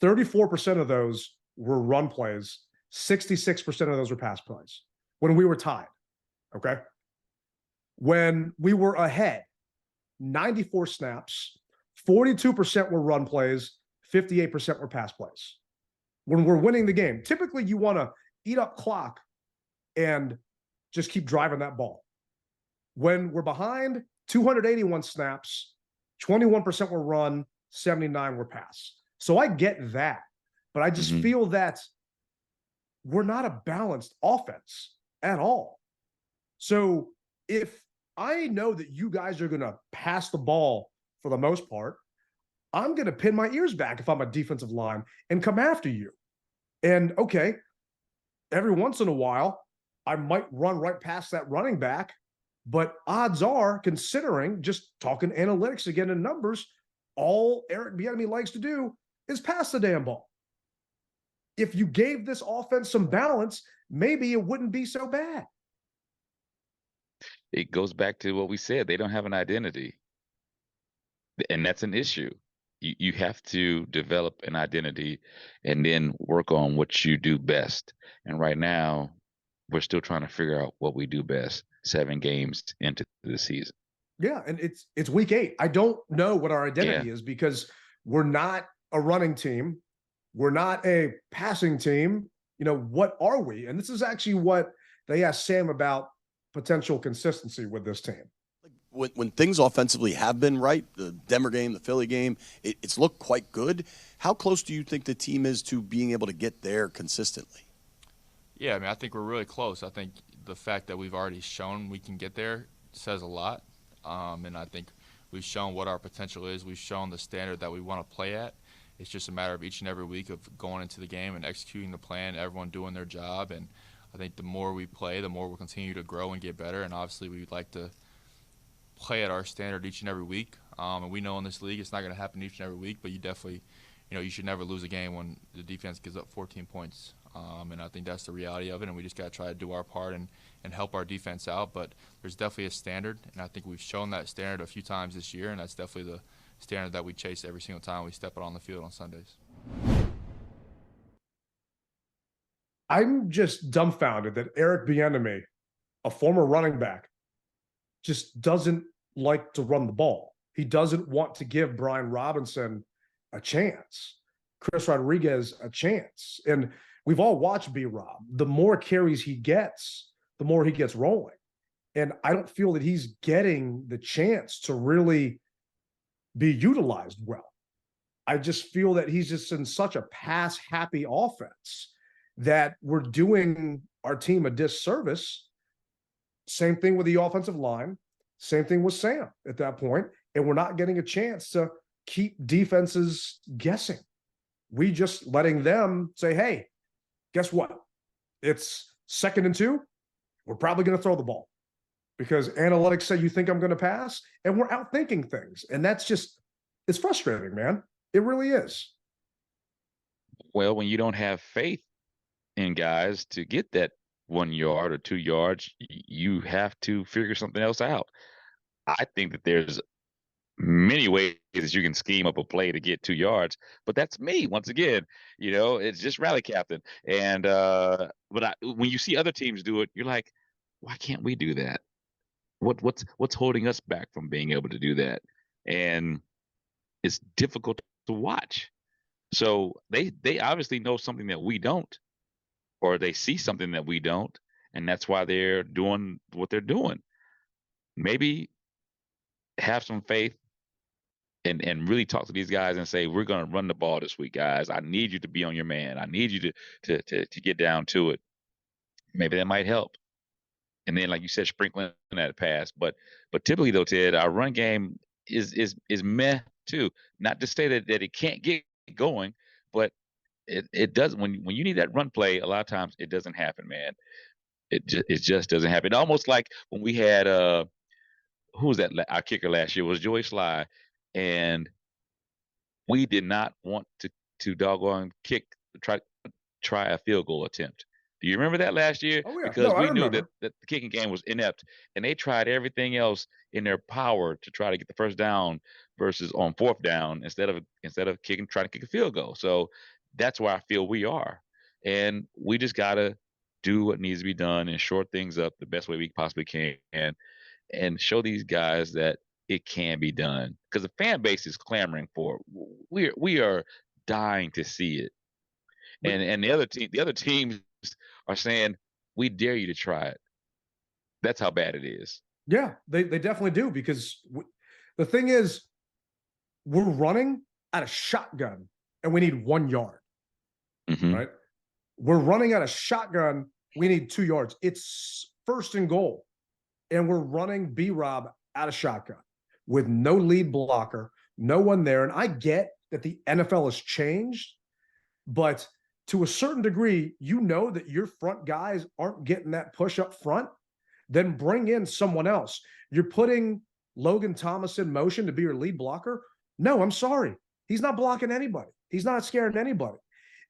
34% of those were run plays. 66% of those were pass plays. When we were tied, okay? When we were ahead, 94 snaps, 42% were run plays, 58% were pass plays. When we're winning the game, typically you want to eat up clock and just keep driving that ball. When we're behind, 281 snaps, 21% were run, 79 were pass. So I get that, but I just feel that we're not a balanced offense at all. So if I know that you guys are going to pass the ball for the most part, I'm going to pin my ears back if I'm a defensive line and come after you. And okay, every once in a while, I might run right past that running back, but odds are, considering just talking analytics again and numbers, all Eric Bieniemy likes to do is pass the damn ball. If you gave this offense some balance, maybe it wouldn't be so bad. It goes back to what we said. They don't have an identity. And that's an issue. You have to develop an identity and then work on what you do best. And right now, we're still trying to figure out what we do best. 7 games into the season. Yeah, and it's week 8. I don't know what our identity is because we're not a running team. We're not a passing team. What are we? And this is actually what they asked Sam about potential consistency with this team. When things offensively have been right, the Denver game, the Philly game, it's looked quite good. How close do you think the team is to being able to get there consistently? Yeah, I think we're really close. I think the fact that we've already shown we can get there says a lot. And I think we've shown what our potential is. We've shown the standard that we want to play at. It's just a matter of each and every week of going into the game and executing the plan, everyone doing their job. And I think the more we play, the more we'll continue to grow and get better. And obviously we'd like to play at our standard each and every week. And we know in this league it's not going to happen each and every week, but you definitely, you should never lose a game when the defense gives up 14 points. And I think that's the reality of it, and we just got to try to do our part and help our defense out. But there's definitely a standard, and I think we've shown that standard a few times this year, and that's definitely the standard that we chase every single time we step out on the field on Sundays. I'm just dumbfounded that Eric Bieniemy, a former running back, just doesn't like to run the ball. He doesn't want to give Brian Robinson a chance, Chris Rodriguez a chance. And we've all watched B-Rob. The more carries he gets, the more he gets rolling. And I don't feel that he's getting the chance to really be utilized well. I just feel that he's just in such a pass-happy offense that we're doing our team a disservice. Same thing with the offensive line. Same thing with Sam at that point. And we're not getting a chance to keep defenses guessing. We just letting them say, hey, guess what? It's 2nd and 2. We're probably going to throw the ball because analytics say you think I'm going to pass, and we're outthinking things. And that's just, it's frustrating, man. It really is. Well, when you don't have faith in guys to get that 1 yard or 2 yards, you have to figure something else out. I think that there's many ways that you can scheme up a play to get 2 yards, but that's me once again. It's just rally captain. And when you see other teams do it, you're like, why can't we do that? What's holding us back from being able to do that? And it's difficult to watch. So they obviously know something that we don't, or they see something that we don't, and that's why they're doing what they're doing. Maybe have some faith and really talk to these guys and say, we're going to run the ball this week, guys. I need you to be on your man. I need you to get down to it. Maybe that might help. And then, like you said, sprinkling that pass. But typically, though, Ted, our run game is meh too. Not to say that it can't get going, but it does. When you need that run play, a lot of times it doesn't happen, man. It just doesn't happen. Almost like when we had who was that? Our kicker last year was Joey Sly, and we did not want to doggone try a field goal attempt. Do you remember that last year? Oh, yeah. Because we knew remember. that the kicking game was inept, and they tried everything else in their power to try to get the first down versus on 4th down instead of trying to kick a field goal. So that's where I feel we are, and we just gotta do what needs to be done and short things up the best way we possibly can, and show these guys that it can be done, because the fan base is clamoring for it. We are dying to see it, and the other teams are saying, we dare you to try it. That's how bad it is. Yeah, they definitely do, because the thing is, we're running at a shotgun and we need 1 yard, right? We're running at a shotgun. We need 2 yards. It's 1st and goal. And we're running B-Rob out of shotgun with no lead blocker, no one there. And I get that the NFL has changed, but to a certain degree, that your front guys aren't getting that push up front, then bring in someone else. You're putting Logan Thomas in motion to be your lead blocker? No, I'm sorry. He's not blocking anybody. He's not scaring anybody.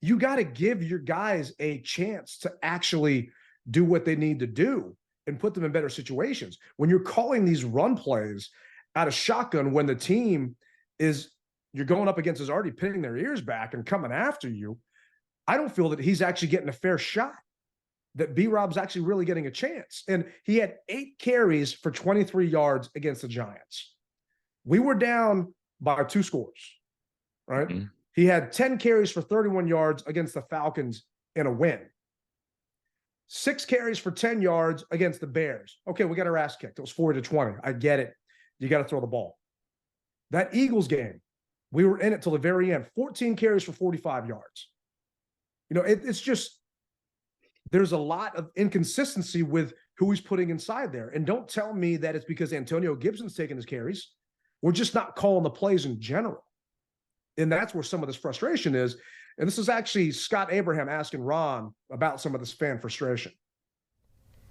You got to give your guys a chance to actually do what they need to do and put them in better situations. When you're calling these run plays out of shotgun, when the team you're going up against is already pinning their ears back and coming after you, I don't feel that he's actually getting a fair shot. that B-Rob's actually really getting a chance. And he had 8 carries for 23 yards against the Giants. We were down by 2 scores, right? Mm-hmm. He had 10 carries for 31 yards against the Falcons in a win. 6 carries for 10 yards against the Bears. Okay, we got our ass kicked. It was 40-20. I get it. You got to throw the ball. That Eagles game, we were in it till the very end. 14 carries for 45 yards. You know, it's just, there's a lot of inconsistency with who he's putting inside there. And don't tell me that it's because Antonio Gibson's taking his carries. We're just not calling the plays in general. And that's where some of this frustration is. And this is actually Scott Abraham asking Ron about some of this fan frustration.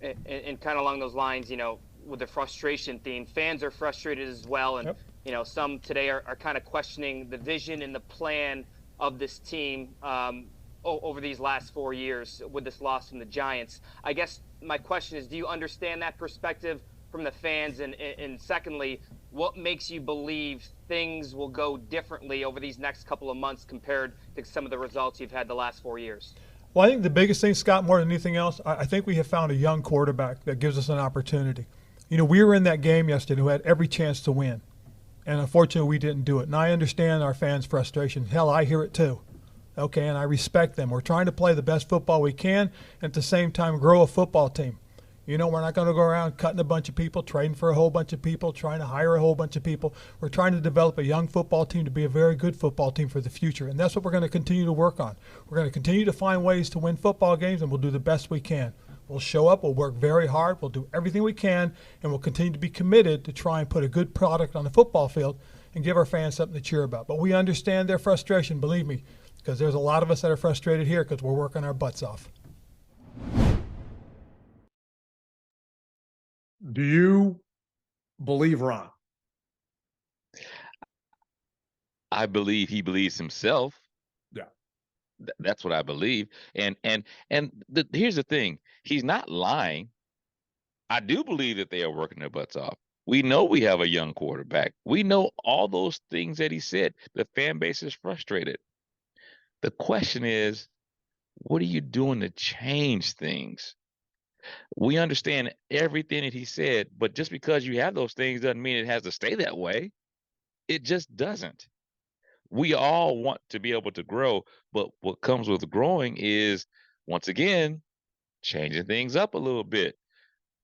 And kind of along those lines, you know, with the frustration theme, fans are frustrated as well. And, you know, some today are kind of questioning the vision and the plan of this team over these last 4 years with this loss from the Giants. I guess my question is, do you understand that perspective from the fans? And secondly, what makes you believe things will go differently over these next couple of months compared to some of the results you've had the last 4 years? Well, I think the biggest thing, Scott, more than anything else, I think we have found a young quarterback that gives us an opportunity. You know, we were in that game yesterday who had every chance to win. And unfortunately, we didn't do it. And I understand our fans' frustration. Hell, I hear it too. Okay, and I respect them. We're trying to play the best football we can and at the same time grow a football team. You know, we're not going to go around cutting a bunch of people, trading for a whole bunch of people, trying to hire a whole bunch of people. We're trying to develop a young football team to be a very good football team for the future. And that's what we're going to continue to work on. We're going to continue to find ways to win football games, and we'll do the best we can. We'll show up, we'll work very hard, we'll do everything we can, and we'll continue to be committed to try and put a good product on the football field and give our fans something to cheer about. But we understand their frustration, believe me, because there's a lot of us that are frustrated here because we're working our butts off. Do you believe Ron? I believe he believes himself. Yeah. That's what I believe. And here's the thing. He's not lying. I do believe that they are working their butts off. We know we have a young quarterback. We know all those things that he said. The fan base is frustrated. The question is, what are you doing to change things? We understand everything that he said, but just because you have those things doesn't mean it has to stay that way. It just doesn't. We all want to be able to grow, but what comes with growing is, once again, changing things up a little bit,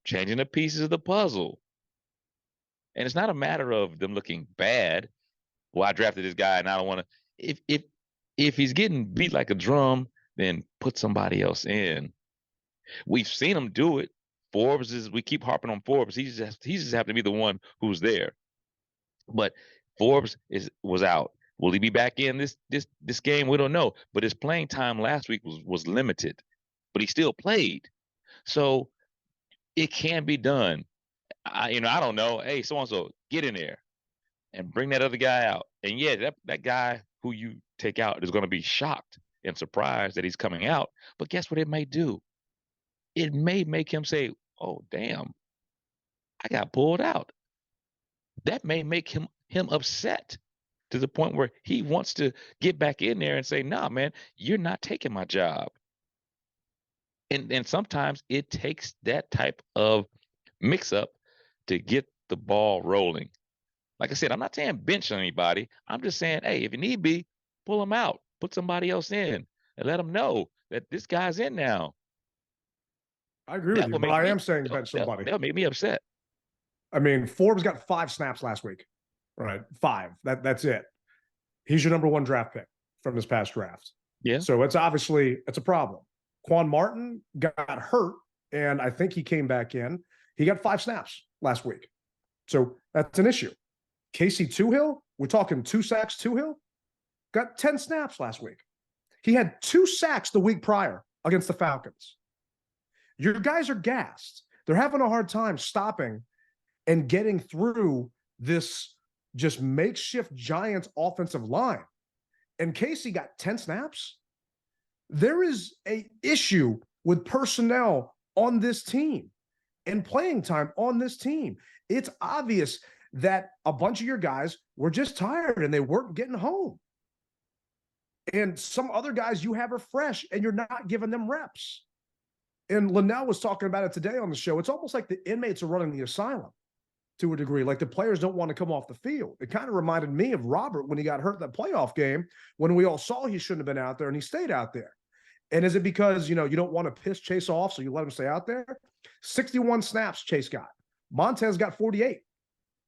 changing the pieces of the puzzle. And it's not a matter of them looking bad. Well, I drafted this guy and I don't want to. If he's getting beat like a drum, then put somebody else in. We've seen him do it. We keep harping on Forbes. He just have to be the one who's there. But Forbes was out. Will he be back in this game? We don't know. But his playing time last week was limited. But he still played. So it can be done. I don't know. Hey, so-and-so, get in there and bring that other guy out. And yeah, that guy who you take out is going to be shocked and surprised that he's coming out. But guess what it may do? It may make him say, oh, damn, I got pulled out. That may make him upset to the point where he wants to get back in there and say, nah, man, you're not taking my job. And sometimes it takes that type of mix-up to get the ball rolling. Like I said, I'm not saying bench on anybody. I'm just saying, hey, if you need be, pull them out. Put somebody else in and let them know that this guy's in now. I agree with you, but I am saying bench somebody. That'll make me upset. I mean, Forbes got 5 snaps last week. Right, 5. That's it. He's your number 1 draft pick from this past draft. Yeah. So it's a problem. Quan Martin got hurt, and I think he came back in. He got 5 snaps last week. So that's an issue. Casey Toohill, we're talking 2 sacks. Toohill got 10 snaps last week. He had 2 sacks the week prior against the Falcons. Your guys are gassed. They're having a hard time stopping and getting through this just makeshift Giants offensive line. And Casey got 10 snaps. There is an issue with personnel on this team and playing time on this team. It's obvious that a bunch of your guys were just tired and they weren't getting home. And some other guys you have are fresh and you're not giving them reps. And Linnell was talking about it today on the show. It's almost like the inmates are running the asylum to a degree. Like the players don't want to come off the field. It kind of reminded me of Robert when he got hurt in that playoff game, when we all saw he shouldn't have been out there and he stayed out there. And is it because, you don't want to piss Chase off, so you let him stay out there? 61 snaps Chase got. Montez got 48.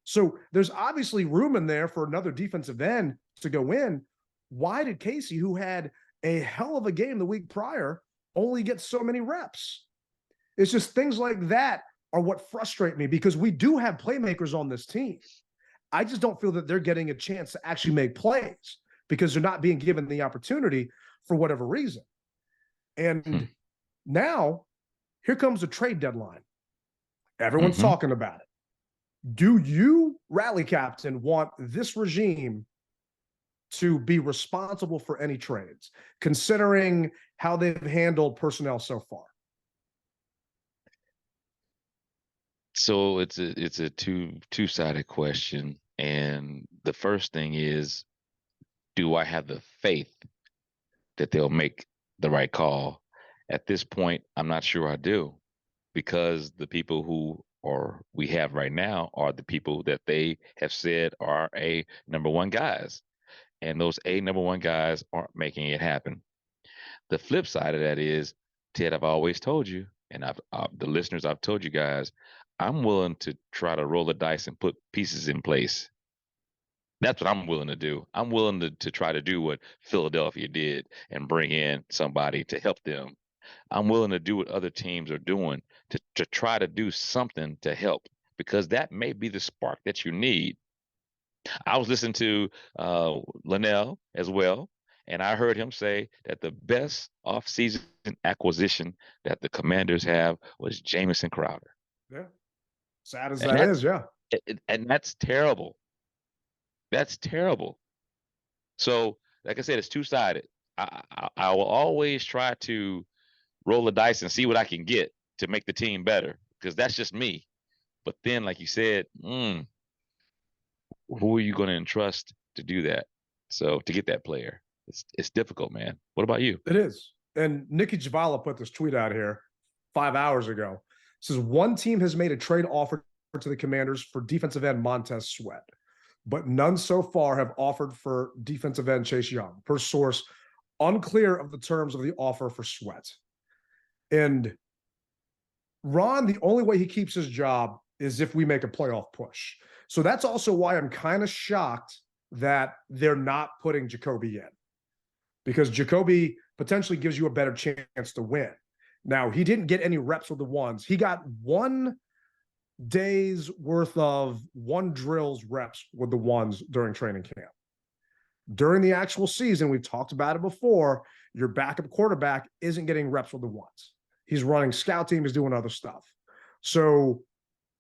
So there's obviously room in there for another defensive end to go in. Why did Casey, who had a hell of a game the week prior, only get so many reps? It's just things like that are what frustrate me, because we do have playmakers on this team. I just don't feel that they're getting a chance to actually make plays because they're not being given the opportunity for whatever reason. And now here comes the trade deadline. Everyone's talking about it. Do you, Rally Captain, want this regime to be responsible for any trades, considering how they've handled personnel so far? So it's a two-sided question. And the first thing is, do I have the faith that they'll make the right call? At this point, I'm not sure I do, because the people who we have right now are the people that they have said are a number one guys. And those number one guys aren't making it happen. The flip side of that is, Ted, I've always told you, and the listeners, I've told you guys, I'm willing to try to roll the dice and put pieces in place. That's what I'm willing to do. I'm willing to try to do what Philadelphia did and bring in somebody to help them. I'm willing to do what other teams are doing to try to do something to help, because that may be the spark that you need. I was listening to Linnell as well, and I heard him say that the best offseason acquisition that the Commanders have was Jamison Crowder. Yeah. Sad as that is, yeah. And that's terrible. That's terrible. So, like I said, it's two-sided. I will always try to roll the dice and see what I can get to make the team better, because that's just me. But then, like you said, who are you going to entrust to do that? So to get that player, it's difficult, man. What about you? It is. And Nikki Javala put this tweet out here 5 hours ago. It says, one team has made a trade offer to the Commanders for defensive end Montez Sweat, but none so far have offered for defensive end Chase Young. Per source, unclear of the terms of the offer for Sweat. And Ron, the only way he keeps his job is if we make a playoff push. So that's also why I'm kind of shocked that they're not putting Jacoby in, because Jacoby potentially gives you a better chance to win. Now, he didn't get any reps with the ones. He got 1 day's worth of one drill's reps with the ones during training camp. During the actual season, we've talked about it before, your backup quarterback isn't getting reps with the ones. He's running scout team, he's doing other stuff. So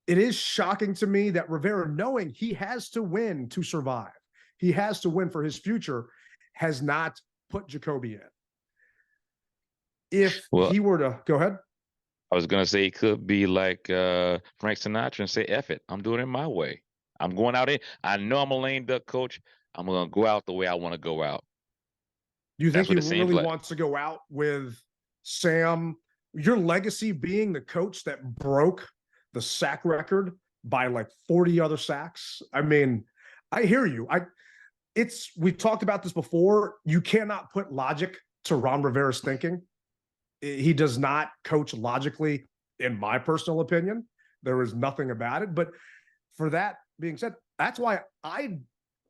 it is shocking to me that Rivera, knowing he has to win to survive, he has to win for his future, has not put Jacoby in. If he were to go ahead. I was going to say, it could be like Frank Sinatra and say, F it, I'm doing it my way. I'm going out in. I know I'm a lame duck coach. I'm going to go out the way I want to go out. Do you think he really wants to go out with Sam, your legacy being the coach that broke the sack record by like 40 other sacks? I mean, I hear you. We've talked about this before. You cannot put logic to Ron Rivera's thinking. He does not coach logically, in my personal opinion. There is nothing about it. But for that being said, that's why I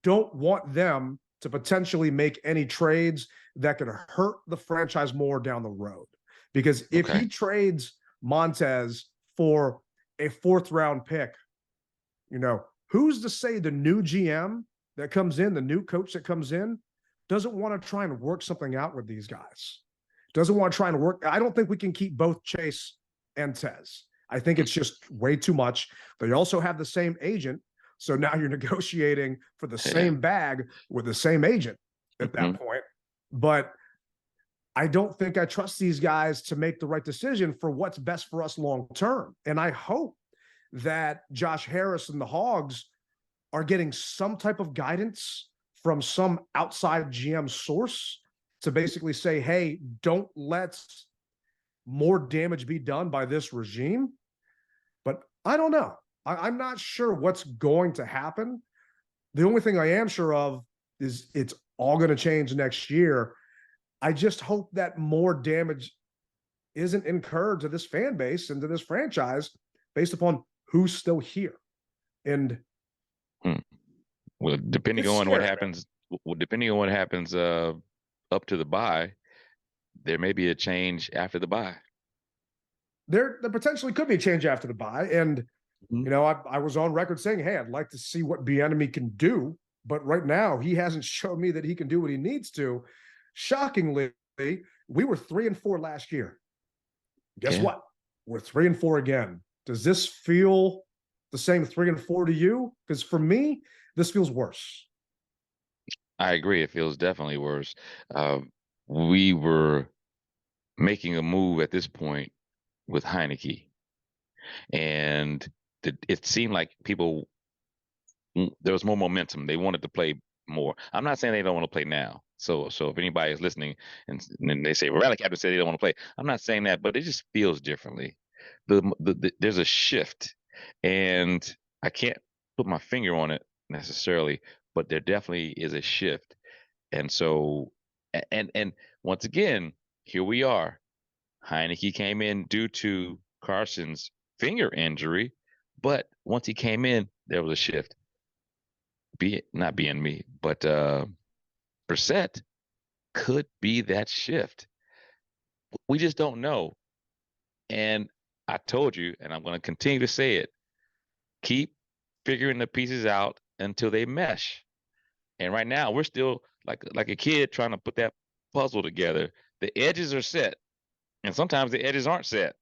don't want them to potentially make any trades that could hurt the franchise more down the road. Because if he trades Montez for a 4th round pick, who's to say the new GM that comes in, the new coach that comes in, doesn't want to try and work something out with these guys? Doesn't want to try and work. I don't think we can keep both Chase and Tez. I think it's just way too much. They also have the same agent. So now you're negotiating for the same bag with the same agent at that point. But I don't think I trust these guys to make the right decision for what's best for us long term. And I hope that Josh Harris and the Hogs are getting some type of guidance from some outside GM source to basically say, hey, don't let more damage be done by this regime. But I don't know. I'm not sure what's going to happen. The only thing I am sure of is it's all going to change next year. I just hope that more damage isn't incurred to this fan base and to this franchise based upon who's still here. And well, depending on what happens up to the bye, there may be a change after the bye. There potentially could be a change after the bye. And you know, I was on record saying, hey, I'd like to see what Bieniemy can do. But right now, he hasn't shown me that he can do what he needs to. Shockingly, we were 3-4 last year. Guess what? We're 3-4 again. Does this feel the same 3-4 to you? Because for me, this feels worse. I agree. It feels definitely worse. We were making a move at this point with Heineke, and it seemed like there was more momentum. They wanted to play more. I'm not saying they don't want to play now. So if anybody is listening and they say, well, Rally Captain said they don't want to play, I'm not saying that, but it just feels differently. There's a shift, and I can't put my finger on it necessarily, but there definitely is a shift. And so, and once again, here we are. Heineke came in due to Carson's finger injury, but once he came in, there was a shift. Not being me, but Brissett could be that shift. We just don't know. And I told you, and I'm going to continue to say it, keep figuring the pieces out until they mesh. And right now, we're still like a kid trying to put that puzzle together. The edges are set, and sometimes the edges aren't set,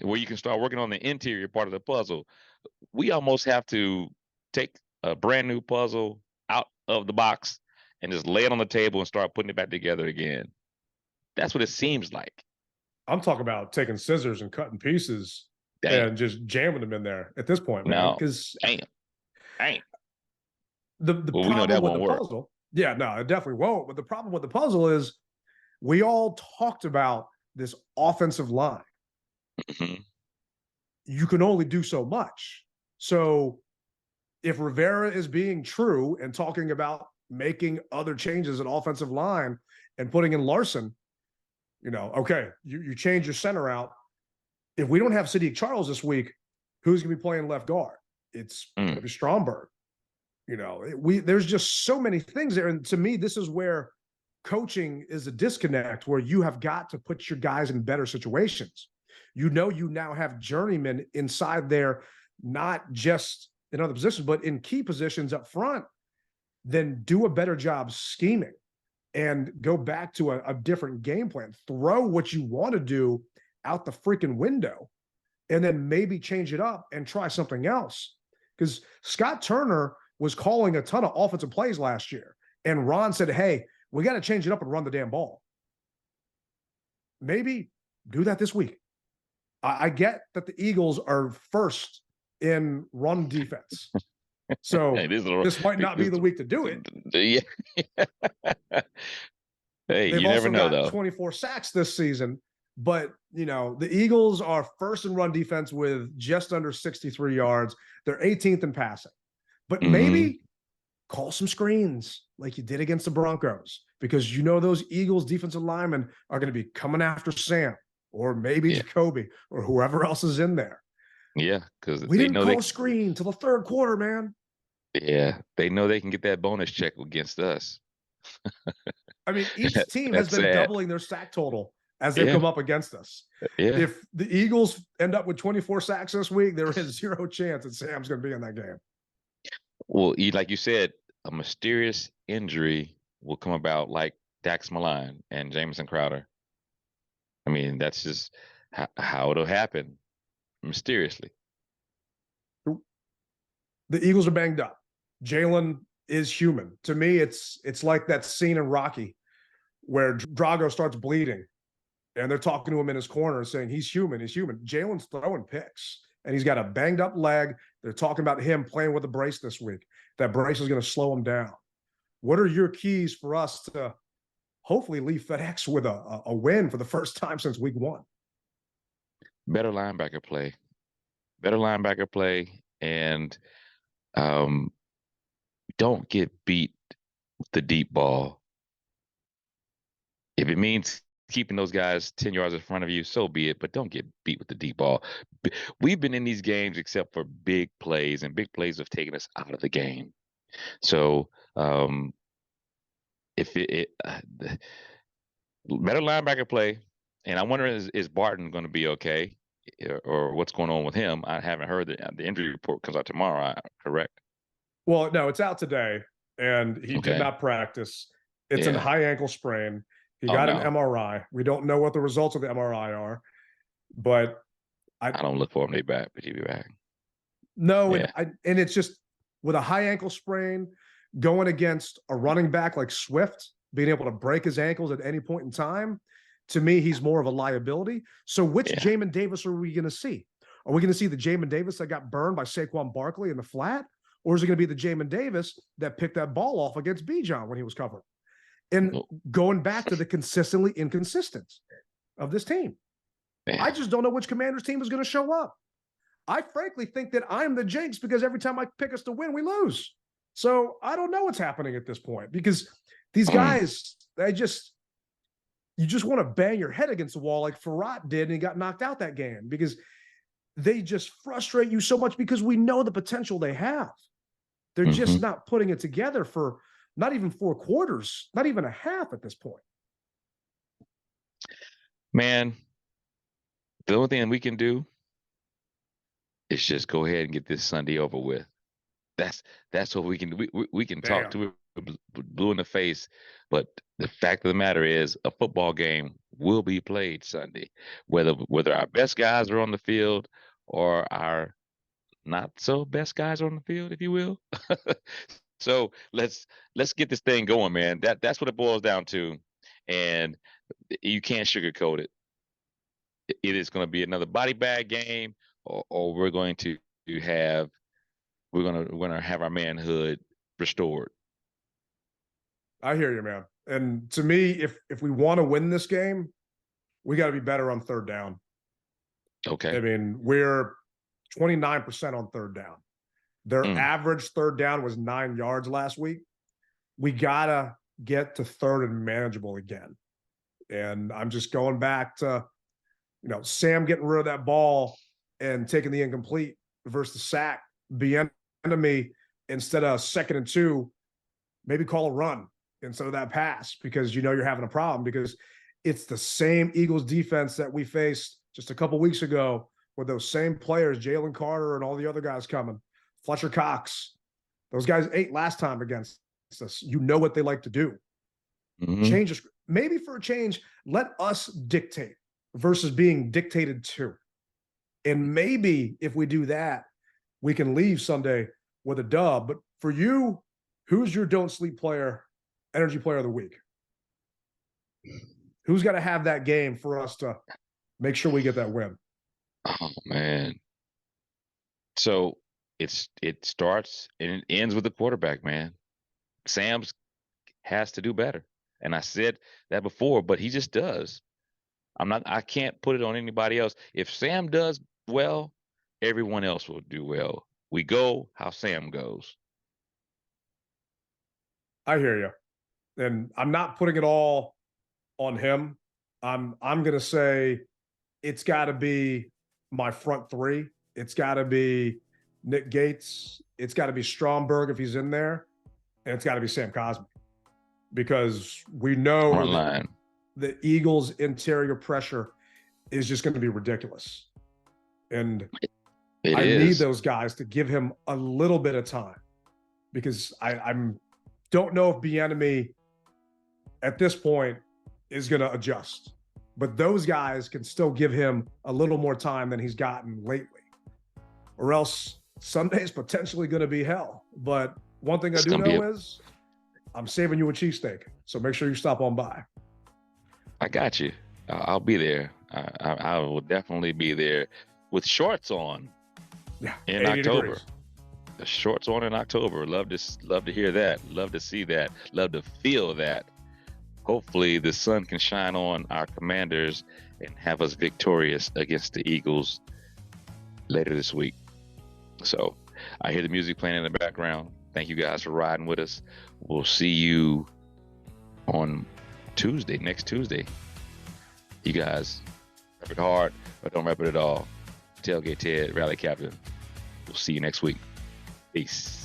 where you can start working on the interior part of the puzzle. We almost have to take a brand new puzzle out of the box and just lay it on the table and start putting it back together again. That's what it seems like. I'm talking about taking scissors and cutting pieces and just jamming them in there at this point. No, because the problem with the puzzle. Yeah, no, it definitely won't. But the problem with the puzzle is we all talked about this offensive line. Mm-hmm. You can only do so much. So if Rivera is being true and talking about making other changes at offensive line and putting in Larson, you know, okay, you change your center out. If we don't have Sadiq Charles this week, who's going to be playing left guard? It's going to be Stromberg. You know, there's just so many things there. And to me, this is where coaching is a disconnect, where you have got to put your guys in better situations. You know, you now have journeymen inside there, not just in other positions, but in key positions up front. Then do a better job scheming and go back to a different game plan. Throw what you want to do out the freaking window and then maybe change it up and try something else. Because Scott Turner was calling a ton of offensive plays last year. And Ron said, hey, we got to change it up and run the damn ball. Maybe do that this week. I get that the Eagles are first in run defense. So this might not be the week to do it. Yeah. Hey, They've you never know, though. 24 sacks this season, but you know, the Eagles are first in run defense with just under 63 yards. They're 18th in passing. But maybe call some screens like you did against the Broncos, because you know those Eagles defensive linemen are going to be coming after Sam or maybe Jacoby or whoever else is in there. Yeah, because we didn't call a screen till the third quarter, man. Yeah, they know they can get that bonus check against us. I mean, each team has been doubling their sack total as they come up against us. Yeah. If the Eagles end up with 24 sacks this week, there is zero chance that Sam's going to be in that game. Well, like you said, a mysterious injury will come about, like Dax Maline and Jamison Crowder. I mean, that's just how it'll happen, mysteriously. The Eagles are banged up. Jalen is human. To me, it's like that scene in Rocky where Drago starts bleeding and they're talking to him in his corner and saying, he's human, he's human. Jalen's throwing picks and he's got a banged up leg. They're talking about him playing with a brace this week. That brace is going to slow him down. What are your keys for us to hopefully leave FedEx with a win for the first time since week 1. Better linebacker play, and don't get beat with the deep ball. If it means keeping those guys 10 yards in front of you, so be it, but don't get beat with the deep ball. We've been in these games except for big plays, and big plays have taken us out of the game. So if better linebacker play, and I wonder is Barton going to be okay, or what's going on with him? I haven't heard the injury report comes out tomorrow. Correct? Well, no, it's out today, and he did not practice. It's a high ankle sprain. He got an MRI. We don't know what the results of the MRI are, but I don't look for him to be back, but he'll be back. No, and it's just with a high ankle sprain, going against a running back like Swift, being able to break his ankles at any point in time, to me, he's more of a liability. So which Jamin Davis are we going to see? Are we going to see the Jamin Davis that got burned by Saquon Barkley in the flat? Or is it going to be the Jamin Davis that picked that ball off against Bijan when he was covered? And going back to the consistently inconsistent of this team. I just don't know which Commanders team is going to show up. I frankly think that I'm the jinx because every time I pick us to win, we lose. So I don't know what's happening at this point because these guys, you just want to bang your head against the wall like Farrat did and he got knocked out that game because they just frustrate you so much because we know the potential they have. They're just not putting it together for not even 4 quarters, not even a half at this point. Man, the only thing we can do is just go ahead and get this Sunday over with. That's what we can do. We can talk to it blue in the face, but the fact of the matter is a football game will be played Sunday, whether our best guys are on the field or our not so best guys are on the field, if you will. So let's get this thing going, man. That's what it boils down to, and you can't sugarcoat it. It is going to be another body bag game, or we're going to have our manhood restored. I hear you, man. And to me, if we want to win this game, we got to be better on third down. Okay. I mean, we're 29% on third down. Their average third down was 9 yards last week. We got to get to third and manageable again. And I'm just going back to, Sam getting rid of that ball and taking the incomplete versus the sack. Bieniemy, instead of 2nd and 2, maybe call a run instead of that pass because you're having a problem because it's the same Eagles defense that we faced just a couple weeks ago with those same players, Jalen Carter and all the other guys coming. Fletcher Cox, those guys ate last time against us. You know what they like to do. Changes, maybe for a change, let us dictate versus being dictated to. And maybe if we do that, we can leave Sunday with a dub. But for you, who's your don't sleep player, energy player of the week? Who's got to have that game for us to make sure we get that win? Oh, man. So it starts and it ends with the quarterback, man. Sam's has to do better. And I said that before, but he just does. I can't put it on anybody else. If Sam does well, everyone else will do well. We go how Sam goes. I hear you. And I'm not putting it all on him. I'm going to say it's got to be my front three. It's got to be Nick Gates. It's got to be Stromberg if he's in there. And it's got to be Sam Cosmi. Because we know the Eagles' interior pressure is just going to be ridiculous. And I need those guys to give him a little bit of time. Because I don't know if Bieniemy at this point is going to adjust. But those guys can still give him a little more time than he's gotten lately. Or else Sunday's potentially going to be hell. But one thing I do know is I'm saving you a cheesesteak. So make sure you stop on by. I got you. I'll be there. I will definitely be there with shorts on in October. Degrees. The shorts on in October. Love to hear that. Love to see that. Love to feel that. hopefully the sun can shine on our Commanders and have us victorious against the Eagles later this week. So I hear the music playing in the background. Thank you guys for riding with us. We'll see you on Tuesday, next Tuesday. You guys rep it hard, but don't rep it at all. Tailgate Ted, Rally Captain. We'll see you next week. Peace.